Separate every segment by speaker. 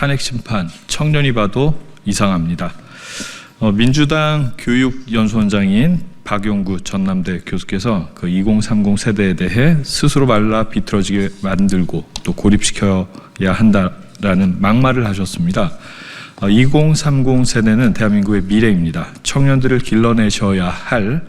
Speaker 1: 탄핵 심판, 청년이 봐도 이상합니다. 민주당 교육연수원장인 박용구 전남대 교수께서 그 2030 세대에 대해 스스로 말라 비틀어지게 만들고 또 고립시켜야 한다라는 막말을 하셨습니다. 2030 세대는 대한민국의 미래입니다. 청년들을 길러내셔야 할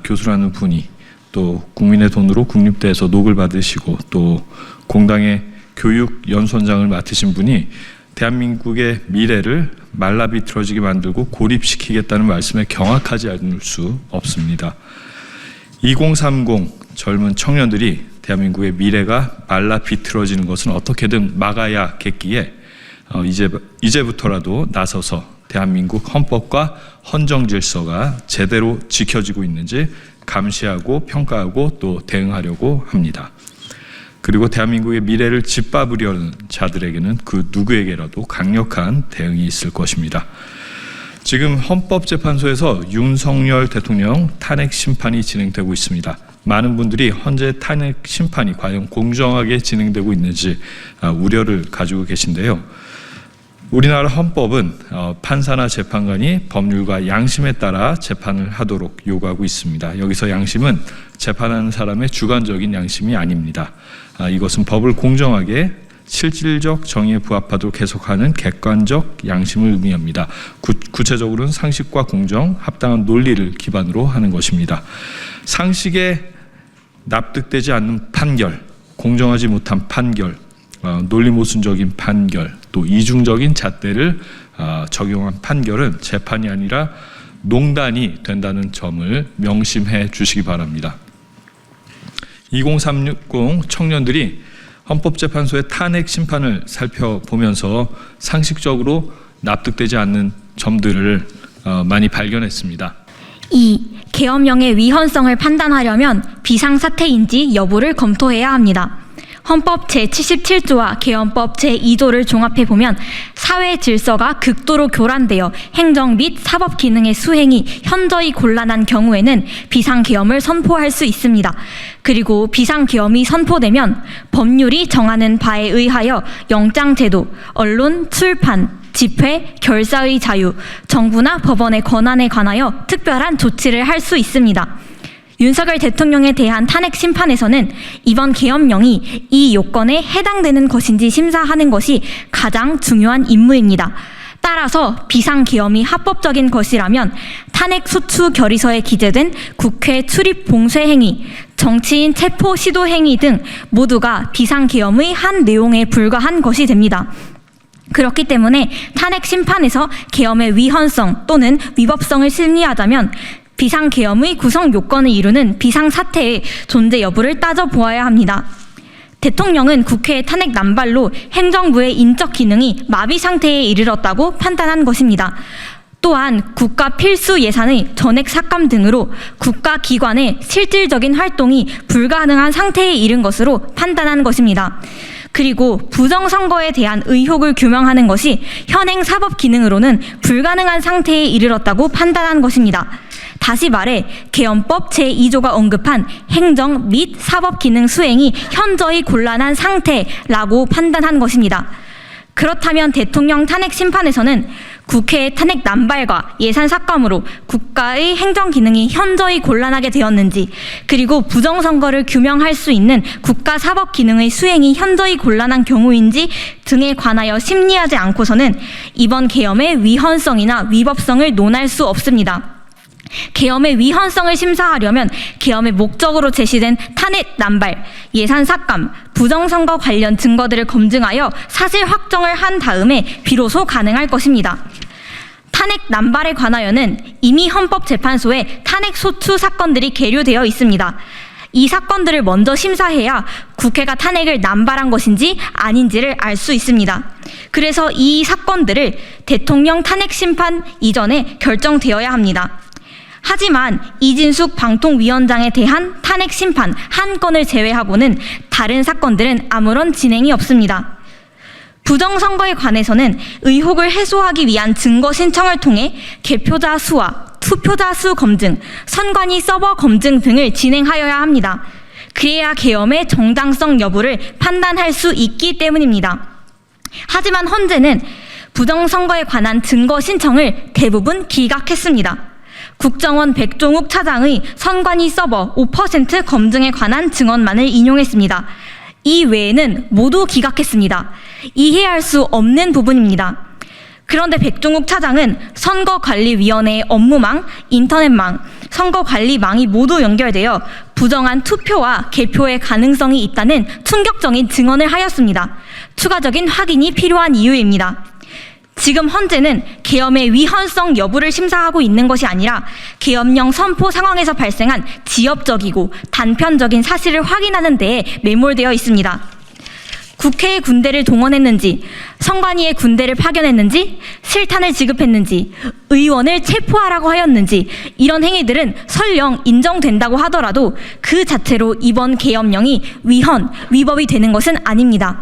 Speaker 1: 교수라는 분이 또 국민의 돈으로 국립대에서 녹을 받으시고 또 공당의 교육연수원장을 맡으신 분이 대한민국의 미래를 말라비틀어지게 만들고 고립시키겠다는 말씀에 경악하지 않을 수 없습니다. 2030 젊은 청년들이 대한민국의 미래가 말라비틀어지는 것은 어떻게든 막아야겠기에 이제부터라도 나서서 대한민국 헌법과 헌정질서가 제대로 지켜지고 있는지 감시하고 평가하고 또 대응하려고 합니다. 그리고 대한민국의 미래를 짓밟으려는 자들에게는 그 누구에게라도 강력한 대응이 있을 것입니다. 지금 헌법재판소에서 윤석열 대통령 탄핵 심판이 진행되고 있습니다. 많은 분들이 현재 탄핵 심판이 과연 공정하게 진행되고 있는지 우려를 가지고 계신데요. 우리나라 헌법은 판사나 재판관이 법률과 양심에 따라 재판을 하도록 요구하고 있습니다. 여기서 양심은 재판하는 사람의 주관적인 양심이 아닙니다. 이것은 법을 공정하게 실질적 정의에 부합하도록 해석하는 객관적 양심을 의미합니다. 구체적으로는 상식과 공정, 합당한 논리를 기반으로 하는 것입니다. 상식에 납득되지 않는 판결, 공정하지 못한 판결, 논리모순적인 판결, 또 이중적인 잣대를 적용한 판결은 재판이 아니라 농단이 된다는 점을 명심해 주시기 바랍니다. 2030 청년들이 헌법재판소의 탄핵 심판을 살펴보면서 상식적으로 납득되지 않는 점들을 많이 발견했습니다.
Speaker 2: 2. 계엄령의 위헌성을 판단하려면 비상사태인지 여부를 검토해야 합니다. 헌법 제77조와 계엄법 제2조를 종합해보면 사회 질서가 극도로 교란되어 행정 및 사법 기능의 수행이 현저히 곤란한 경우에는 비상계엄을 선포할 수 있습니다. 그리고 비상계엄이 선포되면 법률이 정하는 바에 의하여 영장제도, 언론, 출판, 집회, 결사의 자유, 정부나 법원의 권한에 관하여 특별한 조치를 할 수 있습니다. 윤석열 대통령에 대한 탄핵 심판에서는 이번 계엄령이 이 요건에 해당되는 것인지 심사하는 것이 가장 중요한 임무입니다. 따라서 비상계엄이 합법적인 것이라면 탄핵 소추 결의서에 기재된 국회 출입 봉쇄 행위, 정치인 체포 시도 행위 등 모두가 비상계엄의 한 내용에 불과한 것이 됩니다. 그렇기 때문에 탄핵 심판에서 계엄의 위헌성 또는 위법성을 심리하자면 비상계엄의 구성 요건을 이루는 비상사태의 존재 여부를 따져보아야 합니다. 대통령은 국회의 탄핵 남발로 행정부의 인적 기능이 마비 상태에 이르렀다고 판단한 것입니다. 또한 국가 필수 예산의 전액 삭감 등으로 국가기관의 실질적인 활동이 불가능한 상태에 이른 것으로 판단한 것입니다. 그리고 부정선거에 대한 의혹을 규명하는 것이 현행 사법 기능으로는 불가능한 상태에 이르렀다고 판단한 것입니다. 다시 말해 계엄법 제2조가 언급한 행정 및 사법 기능 수행이 현저히 곤란한 상태라고 판단한 것입니다. 그렇다면 대통령 탄핵 심판에서는 국회의 탄핵 남발과 예산 삭감으로 국가의 행정 기능이 현저히 곤란하게 되었는지, 그리고 부정선거를 규명할 수 있는 국가 사법 기능의 수행이 현저히 곤란한 경우인지 등에 관하여 심리하지 않고서는 이번 계엄의 위헌성이나 위법성을 논할 수 없습니다. 계엄의 위헌성을 심사하려면 계엄의 목적으로 제시된 탄핵 남발, 예산 삭감, 부정선거 관련 증거들을 검증하여 사실 확정을 한 다음에 비로소 가능할 것입니다. 탄핵 남발에 관하여는 이미 헌법재판소에 탄핵 소추 사건들이 계류되어 있습니다. 이 사건들을 먼저 심사해야 국회가 탄핵을 남발한 것인지 아닌지를 알 수 있습니다. 그래서 이 사건들을 대통령 탄핵 심판 이전에 결정되어야 합니다. 하지만 이진숙 방통위원장에 대한 탄핵 심판 한 건을 제외하고는 다른 사건들은 아무런 진행이 없습니다. 부정선거에 관해서는 의혹을 해소하기 위한 증거 신청을 통해 개표자 수와 투표자 수 검증, 선관위 서버 검증 등을 진행하여야 합니다. 그래야 계엄의 정당성 여부를 판단할 수 있기 때문입니다. 하지만 헌재는 부정선거에 관한 증거 신청을 대부분 기각했습니다. 국정원 백종욱 차장의 선관위 서버 5% 검증에 관한 증언만을 인용했습니다. 이 외에는 모두 기각했습니다. 이해할 수 없는 부분입니다. 그런데 백종욱 차장은 선거관리위원회의 업무망, 인터넷망, 선거관리망이 모두 연결되어 부정한 투표와 개표의 가능성이 있다는 충격적인 증언을 하였습니다. 추가적인 확인이 필요한 이유입니다. 지금 헌재는 계엄의 위헌성 여부를 심사하고 있는 것이 아니라 계엄령 선포 상황에서 발생한 지엽적이고 단편적인 사실을 확인하는 데에 매몰되어 있습니다. 국회의 군대를 동원했는지, 선관위의 군대를 파견했는지, 실탄을 지급했는지, 의원을 체포하라고 하였는지 이런 행위들은 설령 인정된다고 하더라도 그 자체로 이번 계엄령이 위법이 되는 것은 아닙니다.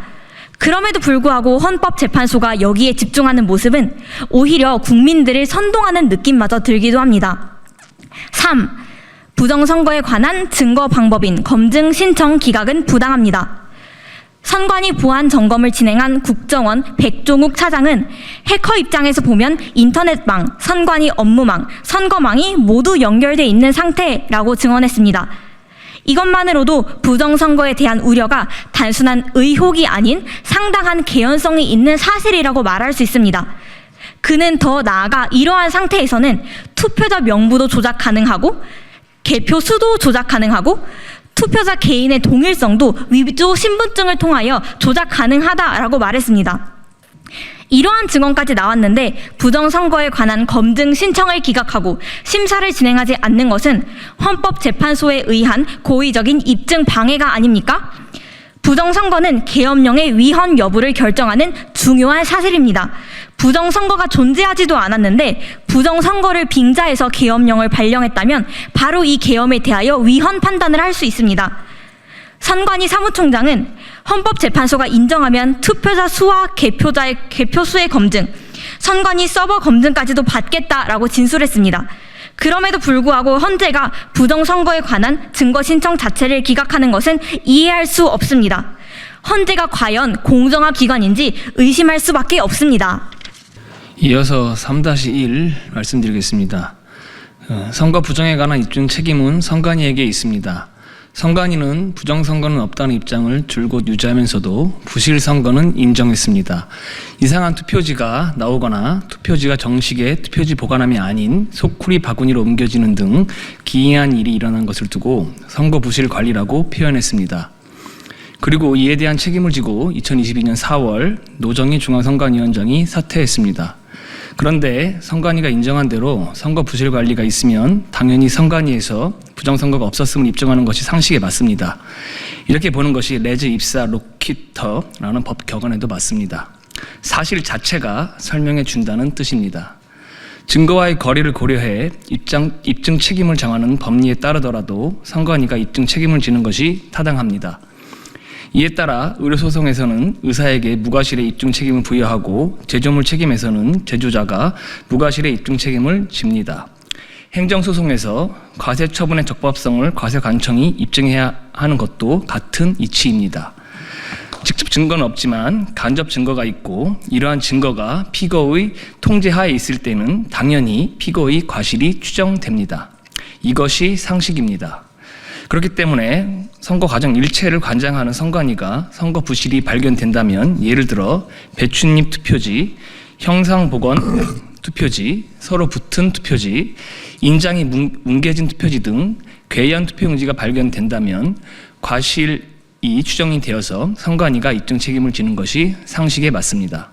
Speaker 2: 그럼에도 불구하고 헌법재판소가 여기에 집중하는 모습은 오히려 국민들을 선동하는 느낌마저 들기도 합니다. 3. 부정선거에 관한 증거 방법인 검증 신청 기각은 부당합니다. 선관위 보안 점검을 진행한 국정원 백종욱 차장은 해커 입장에서 보면 인터넷망, 선관위 업무망, 선거망이 모두 연결돼 있는 상태라고 증언했습니다. 이것만으로도 부정선거에 대한 우려가 단순한 의혹이 아닌 상당한 개연성이 있는 사실이라고 말할 수 있습니다. 그는 더 나아가 이러한 상태에서는 투표자 명부도 조작 가능하고 개표 수도 조작 가능하고 투표자 개인의 동일성도 위조 신분증을 통하여 조작 가능하다라고 말했습니다. 이러한 증언까지 나왔는데 부정선거에 관한 검증 신청을 기각하고 심사를 진행하지 않는 것은 헌법재판소에 의한 고의적인 입증 방해가 아닙니까? 부정선거는 계엄령의 위헌 여부를 결정하는 중요한 사실입니다. 부정선거가 존재하지도 않았는데 부정선거를 빙자해서 계엄령을 발령했다면 바로 이 계엄에 대하여 위헌 판단을 할 수 있습니다. 선관위 사무총장은 헌법재판소가 인정하면 투표자 수와 개표 수의 검증, 선관위 서버 검증까지도 받겠다라고 진술했습니다. 그럼에도 불구하고 헌재가 부정선거에 관한 증거 신청 자체를 기각하는 것은 이해할 수 없습니다. 헌재가 과연 공정한 기관인지 의심할 수밖에 없습니다.
Speaker 3: 이어서 3-1 말씀드리겠습니다. 선거 부정에 관한 입증 책임은 선관위에게 있습니다. 선관위는 부정선거는 없다는 입장을 줄곧 유지하면서도 부실선거는 인정했습니다. 이상한 투표지가 나오거나 투표지가 정식의 투표지 보관함이 아닌 소쿠리 바구니로 옮겨지는 등 기이한 일이 일어난 것을 두고 선거 부실 관리라고 표현했습니다. 그리고 이에 대한 책임을 지고 2022년 4월 노정희 중앙선관위원장이 사퇴했습니다. 그런데 선관위가 인정한 대로 선거 부실 관리가 있으면 당연히 선관위에서 부정선거가 없었음을 입증하는 것이 상식에 맞습니다. 이렇게 보는 것이 레즈 입사 로키터라는 법 격언에도 맞습니다. 사실 자체가 설명해 준다는 뜻입니다. 증거와의 거리를 고려해 입증 책임을 정하는 법리에 따르더라도 선관위가 입증 책임을 지는 것이 타당합니다. 이에 따라 의료소송에서는 의사에게 무과실의 입증 책임을 부여하고 제조물 책임에서는 제조자가 무과실의 입증 책임을 집니다. 행정소송에서 과세처분의 적법성을 과세관청이 입증해야 하는 것도 같은 이치입니다. 직접 증거는 없지만 간접 증거가 있고 이러한 증거가 피고의 통제하에 있을 때는 당연히 피고의 과실이 추정됩니다. 이것이 상식입니다. 그렇기 때문에 선거 과정 일체를 관장하는 선관위가 선거 부실이 발견된다면 예를 들어 배춧잎 투표지, 형상복원 투표지, 서로 붙은 투표지, 인장이 뭉개진 투표지 등 괴이한 투표용지가 발견된다면 과실이 추정이 되어서 선관위가 입증 책임을 지는 것이 상식에 맞습니다.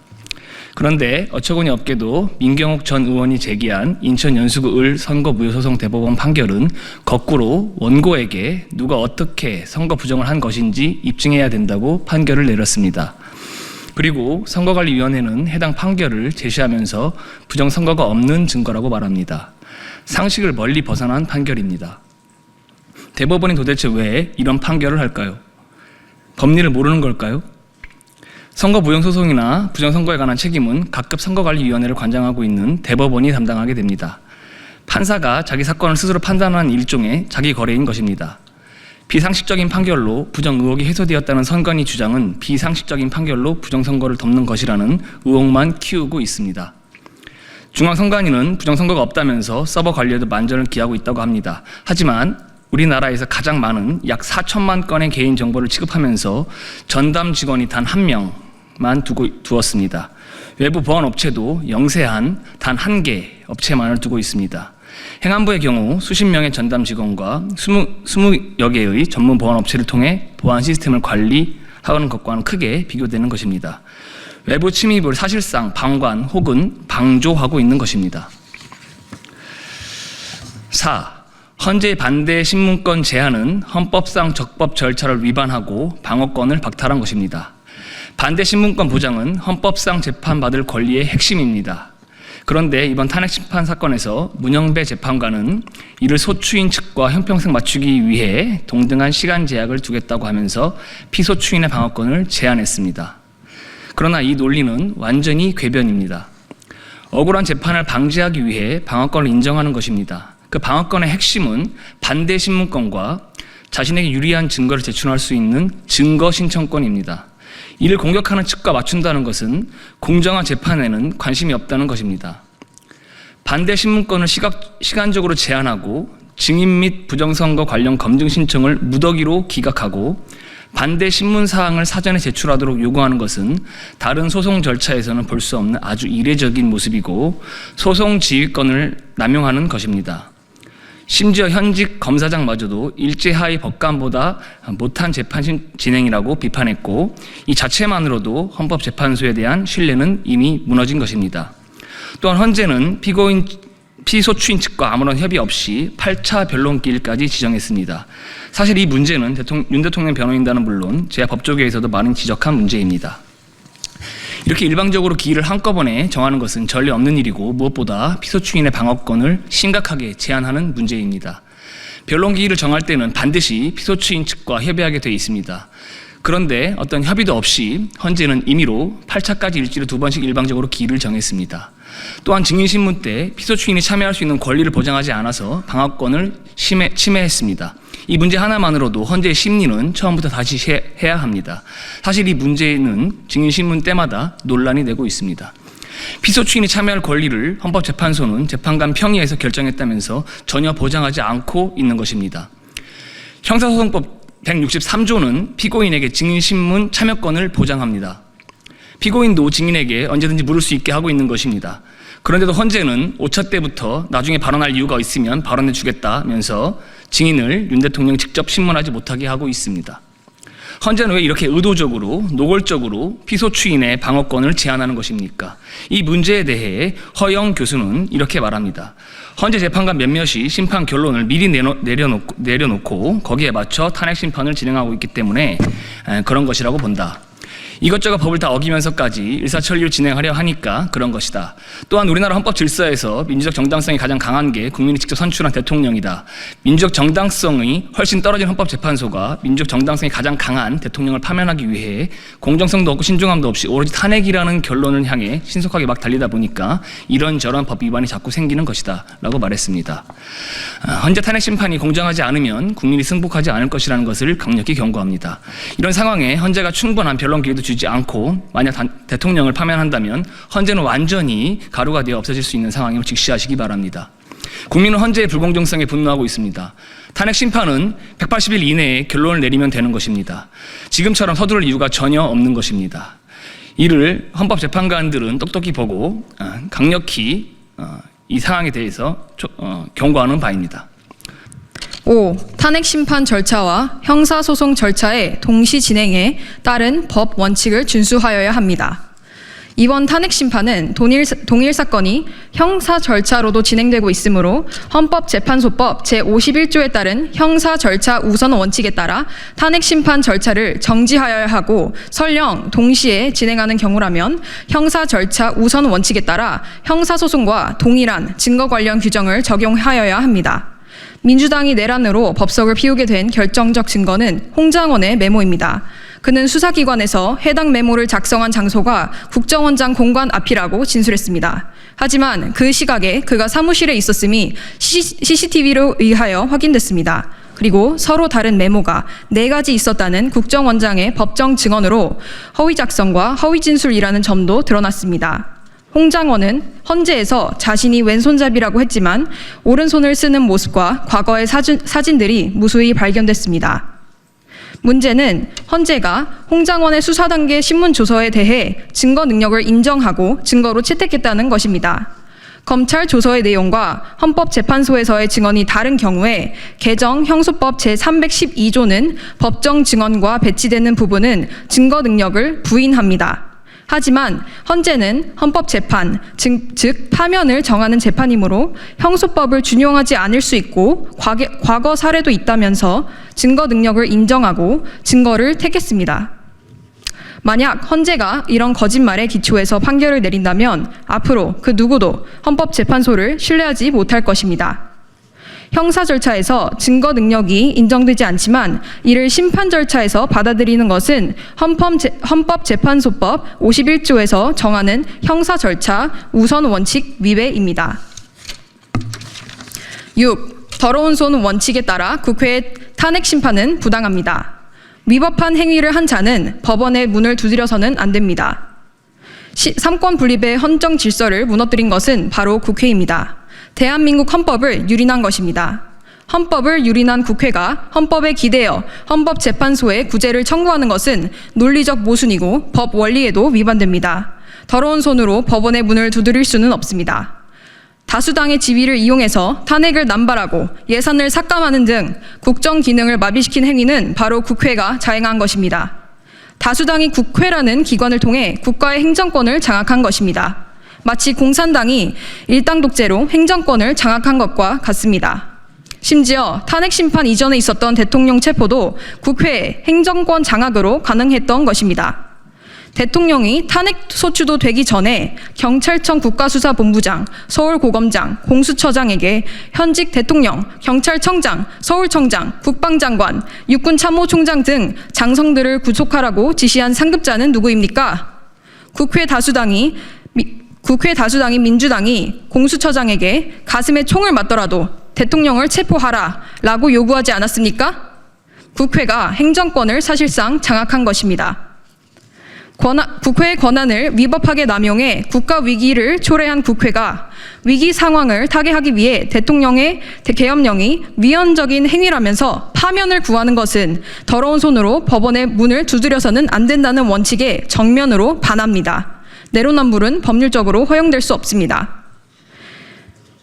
Speaker 3: 그런데 어처구니 없게도 민경욱 전 의원이 제기한 인천 연수구 을 선거무효소송 대법원 판결은 거꾸로 원고에게 누가 어떻게 선거 부정을 한 것인지 입증해야 된다고 판결을 내렸습니다. 그리고 선거관리위원회는 해당 판결을 제시하면서 부정선거가 없는 증거라고 말합니다. 상식을 멀리 벗어난 판결입니다. 대법원이 도대체 왜 이런 판결을 할까요? 법리를 모르는 걸까요? 선거 부정소송이나 부정선거에 관한 책임은 각급 선거관리위원회를 관장하고 있는 대법원이 담당하게 됩니다. 판사가 자기 사건을 스스로 판단하는 일종의 자기 거래인 것입니다. 비상식적인 판결로 부정 의혹이 해소되었다는 선관위 주장은 비상식적인 판결로 부정선거를 덮는 것이라는 의혹만 키우고 있습니다. 중앙선관위는 부정선거가 없다면서 서버 관리에도 만전을 기하고 있다고 합니다. 하지만 우리나라에서 가장 많은 약 4천만 건의 개인정보를 취급하면서 전담 직원이 단 한 명만 두었습니다. 외부 보안업체도 영세한 단 한 개 업체만을 두고 있습니다. 행안부의 경우 수십 명의 전담 직원과 20여 개의 전문 보안업체를 통해 보안 시스템을 관리하는 것과는 크게 비교되는 것입니다. 외부 침입을 사실상 방관 혹은 방조하고 있는 것입니다. 4. 헌재 반대 신문권 제한은 헌법상 적법 절차를 위반하고 방어권을 박탈한 것입니다. 반대 신문권 보장은 헌법상 재판받을 권리의 핵심입니다. 그런데 이번 탄핵 심판 사건에서 문영배 재판관은 이를 소추인 측과 형평성 맞추기 위해 동등한 시간 제약을 두겠다고 하면서 피소추인의 방어권을 제한했습니다. 그러나 이 논리는 완전히 궤변입니다. 억울한 재판을 방지하기 위해 방어권을 인정하는 것입니다. 그 방어권의 핵심은 반대 신문권과 자신에게 유리한 증거를 제출할 수 있는 증거 신청권입니다. 이를 공격하는 측과 맞춘다는 것은 공정한 재판에는 관심이 없다는 것입니다. 반대 신문권을 시간적으로 제한하고 증인 및 부정선거 관련 검증 신청을 무더기로 기각하고 반대 신문 사항을 사전에 제출하도록 요구하는 것은 다른 소송 절차에서는 볼 수 없는 아주 이례적인 모습이고 소송 지휘권을 남용하는 것입니다. 심지어 현직 검사장마저도 일제하의 법관보다 못한 재판 진행이라고 비판했고 이 자체만으로도 헌법재판소에 대한 신뢰는 이미 무너진 것입니다. 또한 헌재는 피소추인 측과 아무런 협의 없이 8차 변론기일까지 지정했습니다. 사실 이 문제는 윤 대통령 변호인단은 물론 제야 법조계에서도 많은 지적한 문제입니다. 이렇게 일방적으로 기일을 한꺼번에 정하는 것은 전례 없는 일이고 무엇보다 피소추인의 방어권을 심각하게 제한하는 문제입니다. 변론 기일을 정할 때는 반드시 피소추인 측과 협의하게 되어 있습니다. 그런데 어떤 협의도 없이 헌재는 임의로 8차까지 일주일에 2번씩 일방적으로 기일을 정했습니다. 또한 증인신문 때 피소추인이 참여할 수 있는 권리를 보장하지 않아서 방어권을 침해했습니다. 이 문제 하나만으로도 헌재의 심리는 처음부터 다시 해야 합니다. 사실 이 문제는 증인신문 때마다 논란이 되고 있습니다. 피소추인이 참여할 권리를 헌법재판소는 재판관 평의에서 결정했다면서 전혀 보장하지 않고 있는 것입니다. 형사소송법 163조는 피고인에게 증인신문 참여권을 보장합니다. 피고인도 증인에게 언제든지 물을 수 있게 하고 있는 것입니다. 그런데도 헌재는 5차 때부터 나중에 발언할 이유가 있으면 발언해 주겠다면서 증인을 윤 대통령 직접 신문하지 못하게 하고 있습니다. 헌재는 왜 이렇게 의도적으로 노골적으로 피소추인의 방어권을 제한하는 것입니까? 이 문제에 대해 허영 교수는 이렇게 말합니다. 헌재 재판관 몇몇이 심판 결론을 미리 내려놓고 거기에 맞춰 탄핵 심판을 진행하고 있기 때문에 그런 것이라고 본다. 이것저것 법을 다 어기면서까지 일사천리로 진행하려 하니까 그런 것이다. 또한 우리나라 헌법 질서에서 민주적 정당성이 가장 강한 게 국민이 직접 선출한 대통령이다. 민주적 정당성이 훨씬 떨어진 헌법재판소가 민주적 정당성이 가장 강한 대통령을 파면하기 위해 공정성도 없고 신중함도 없이 오로지 탄핵이라는 결론을 향해 신속하게 막 달리다 보니까 이런저런 법 위반이 자꾸 생기는 것이다 라고 말했습니다. 헌재 탄핵 심판이 공정하지 않으면 국민이 승복하지 않을 것이라는 것을 강력히 경고합니다. 이런 상황에 헌재가 충분한 변론 기회도 주지 않고 만약 대통령을 파면한다면 헌재는 완전히 가루가 되어 없어질 수 있는 상황임을 직시하시기 바랍니다. 국민은 헌재의 불공정성에 분노하고 있습니다. 탄핵 심판은 180일 이내에 결론을 내리면 되는 것입니다. 지금처럼 서두를 이유가 전혀 없는 것입니다. 이를 헌법재판관들은 똑똑히 보고 강력히 이 상황에 대해서 경고하는 바입니다.
Speaker 4: 5. 탄핵 심판 절차와 형사소송 절차의 동시 진행에 따른 법 원칙을 준수하여야 합니다. 이번 탄핵 심판은 동일 사건이 형사 절차로도 진행되고 있으므로 헌법재판소법 제51조에 따른 형사 절차 우선 원칙에 따라 탄핵 심판 절차를 정지하여야 하고 설령 동시에 진행하는 경우라면 형사 절차 우선 원칙에 따라 형사소송과 동일한 증거 관련 규정을 적용하여야 합니다. 민주당이 내란으로 법석을 피우게 된 결정적 증거는 홍장원의 메모입니다. 그는 수사기관에서 해당 메모를 작성한 장소가 국정원장 공관 앞이라고 진술했습니다. 하지만 그 시각에 그가 사무실에 있었음이 CCTV로 의하여 확인됐습니다. 그리고 서로 다른 메모가 4가지 있었다는 국정원장의 법정 증언으로 허위 작성과 허위 진술이라는 점도 드러났습니다. 홍 장원은 헌재에서 자신이 왼손잡이라고 했지만 오른손을 쓰는 모습과 과거의 사진들이 무수히 발견됐습니다. 문제는 헌재가 홍 장원의 수사 단계 신문 조서에 대해 증거 능력을 인정하고 증거로 채택했다는 것입니다. 검찰 조서의 내용과 헌법재판소에서의 증언이 다른 경우에 개정 형소법 제312조는 법정 증언과 배치되는 부분은 증거 능력을 부인합니다. 하지만 헌재는 헌법재판, 즉 파면을 정하는 재판이므로 형소법을 준용하지 않을 수 있고 과거 사례도 있다면서 증거 능력을 인정하고 증거를 택했습니다. 만약 헌재가 이런 거짓말에 기초해서 판결을 내린다면 앞으로 그 누구도 헌법재판소를 신뢰하지 못할 것입니다. 형사 절차에서 증거 능력이 인정되지 않지만 이를 심판 절차에서 받아들이는 것은 헌법재판소법 51조에서 정하는 형사 절차 우선 원칙 위배입니다. 6. 더러운 손 원칙에 따라 국회의 탄핵 심판은 부당합니다. 위법한 행위를 한 자는 법원의 문을 두드려서는 안 됩니다. 삼권 분립의 헌정 질서를 무너뜨린 것은 바로 국회입니다. 대한민국 헌법을 유린한 것입니다. 헌법을 유린한 국회가 헌법에 기대어 헌법재판소에 구제를 청구하는 것은 논리적 모순이고 법 원리에도 위반됩니다. 더러운 손으로 법원의 문을 두드릴 수는 없습니다. 다수당의 지위를 이용해서 탄핵을 남발하고 예산을 삭감하는 등 국정 기능을 마비시킨 행위는 바로 국회가 자행한 것입니다. 다수당이 국회라는 기관을 통해 국가의 행정권을 장악한 것입니다. 마치 공산당이 일당 독재로 행정권을 장악한 것과 같습니다. 심지어 탄핵 심판 이전에 있었던 대통령 체포도 국회의 행정권 장악으로 가능했던 것입니다. 대통령이 탄핵 소추도 되기 전에 경찰청 국가수사본부장, 서울고검장, 공수처장에게 현직 대통령, 경찰청장, 서울청장, 국방장관, 육군참모총장 등 장성들을 구속하라고 지시한 상급자는 누구입니까? 국회 다수당이 민주당이 공수처장에게 가슴에 총을 맞더라도 대통령을 체포하라 라고 요구하지 않았습니까? 국회가 행정권을 사실상 장악한 것입니다. 국회의 권한을 위법하게 남용해 국가 위기를 초래한 국회가 위기 상황을 타개하기 위해 대통령의 계엄령이 위헌적인 행위라면서 파면을 구하는 것은 더러운 손으로 법원의 문을 두드려서는 안 된다는 원칙에 정면으로 반합니다. 내로남불은 법률적으로 허용될 수 없습니다.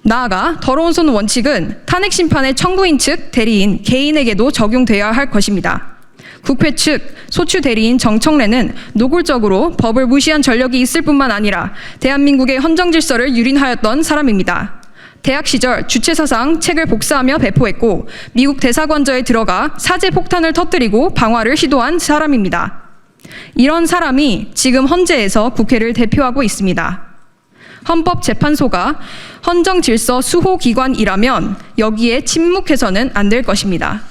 Speaker 4: 나아가 더러운 손 원칙은 탄핵 심판의 청구인 측 대리인 개인에게도 적용돼야 할 것입니다. 국회 측 소추 대리인 정청래는 노골적으로 법을 무시한 전력이 있을 뿐만 아니라 대한민국의 헌정 질서를 유린하였던 사람입니다. 대학 시절 주체사상 책을 복사하며 배포했고 미국 대사관저에 들어가 사제 폭탄을 터뜨리고 방화를 시도한 사람입니다. 이런 사람이 지금 헌재에서 국회를 대표하고 있습니다. 헌법재판소가 헌정질서 수호기관이라면 여기에 침묵해서는 안 될 것입니다.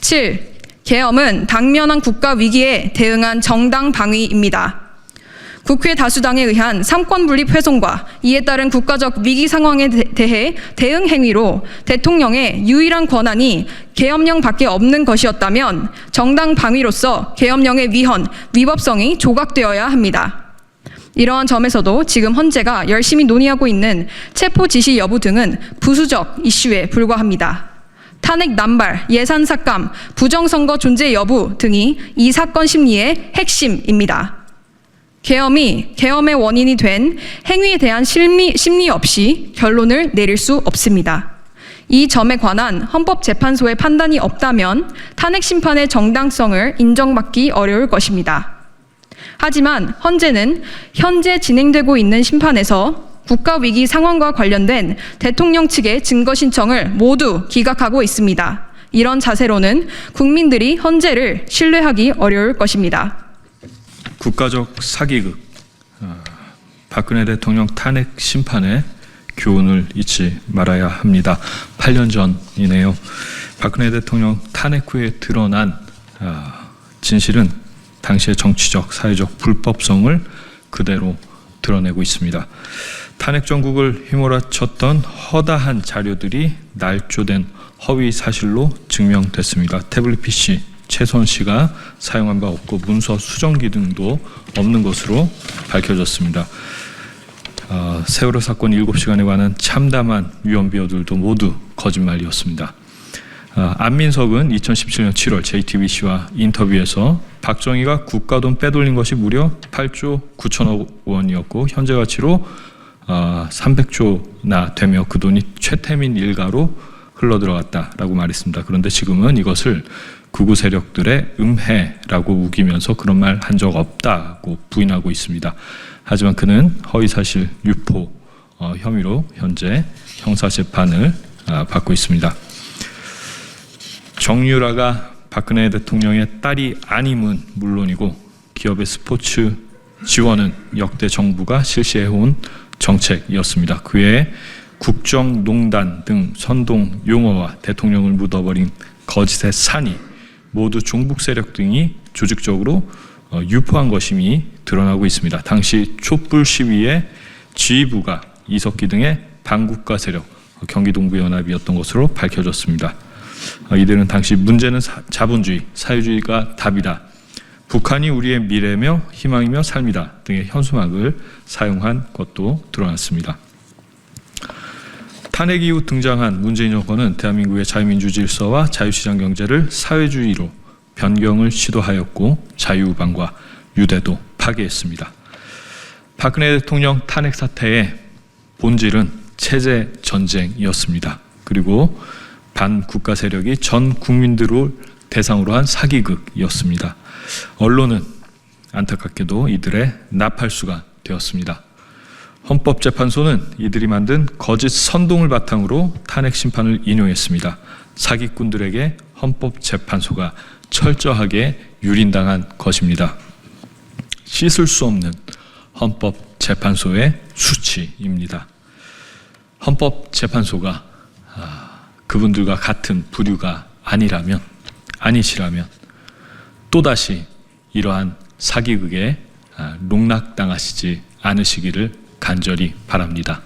Speaker 4: 7. 계엄은 당면한 국가 위기에 대응한 정당 방위입니다. 국회 다수당에 의한 삼권 분립 훼손과 이에 따른 국가적 위기 상황에 대해 대응 행위로 대통령의 유일한 권한이 계엄령밖에 없는 것이었다면 정당 방위로서 계엄령의 위법성이 조각되어야 합니다. 이러한 점에서도 지금 헌재가 열심히 논의하고 있는 체포 지시 여부 등은 부수적 이슈에 불과합니다. 탄핵 남발, 예산 삭감, 부정선거 존재 여부 등이 이 사건 심리의 핵심입니다. 계엄의 원인이 된 행위에 대한 심리 없이 결론을 내릴 수 없습니다. 이 점에 관한 헌법재판소의 판단이 없다면 탄핵 심판의 정당성을 인정받기 어려울 것입니다. 하지만 헌재는 현재 진행되고 있는 심판에서 국가위기 상황과 관련된 대통령 측의 증거 신청을 모두 기각하고 있습니다. 이런 자세로는 국민들이 헌재를 신뢰하기 어려울 것입니다.
Speaker 1: 국가적 사기극, 박근혜 대통령 탄핵 심판의 교훈을 잊지 말아야 합니다. 8년 전이네요. 박근혜 대통령 탄핵 후에 드러난 진실은 당시의 정치적, 사회적 불법성을 그대로 드러내고 있습니다. 탄핵 정국을 휘몰아쳤던 허다한 자료들이 날조된 허위 사실로 증명됐습니다. 태블릿 PC 최선 씨가 사용한 바 없고 문서 수정기 등도 없는 것으로 밝혀졌습니다. 세월호 사건 7시간에 관한 참담한 위험 비어들도 모두 거짓말이었습니다. 안민석은 2017년 7월 JTBC와 인터뷰에서 박정희가 국가돈 빼돌린 것이 무려 8조 9천억 원이었고 현재 가치로 300조나 되며 그 돈이 최태민 일가로 흘러들어갔다라고 말했습니다. 그런데 지금은 이것을 극우 세력들의 음해라고 우기면서 그런 말 한 적 없다고 부인하고 있습니다. 하지만 그는 허위사실 유포 혐의로 현재 형사재판을 받고 있습니다. 정유라가 박근혜 대통령의 딸이 아님은 물론이고 기업의 스포츠 지원은 역대 정부가 실시해온 정책이었습니다. 그 외에 국정농단 등 선동 용어와 대통령을 묻어버린 거짓의 산이 모두 종북 세력 등이 조직적으로 유포한 것임이 드러나고 있습니다. 당시 촛불 시위의 지휘부가 이석기 등의 반국가 세력 경기동부연합이었던 것으로 밝혀졌습니다. 이들은 당시 문제는 자본주의, 사회주의가 답이다. 북한이 우리의 미래며 희망이며 삶이다 등의 현수막을 사용한 것도 드러났습니다. 탄핵 이후 등장한 문재인 정권은 대한민국의 자유민주 질서와 자유시장 경제를 사회주의로 변경을 시도하였고 자유우방과 유대도 파괴했습니다. 박근혜 대통령 탄핵 사태의 본질은 체제 전쟁이었습니다. 그리고 반국가 세력이 전 국민들을 대상으로 한 사기극이었습니다. 언론은 안타깝게도 이들의 나팔수가 되었습니다. 헌법재판소는 이들이 만든 거짓 선동을 바탕으로 탄핵 심판을 인용했습니다. 사기꾼들에게 헌법재판소가 철저하게 유린당한 것입니다. 씻을 수 없는 헌법재판소의 수치입니다. 헌법재판소가 그분들과 같은 부류가 아니시라면 또다시 이러한 사기극에 농락당하시지 않으시기를 간절히 바랍니다.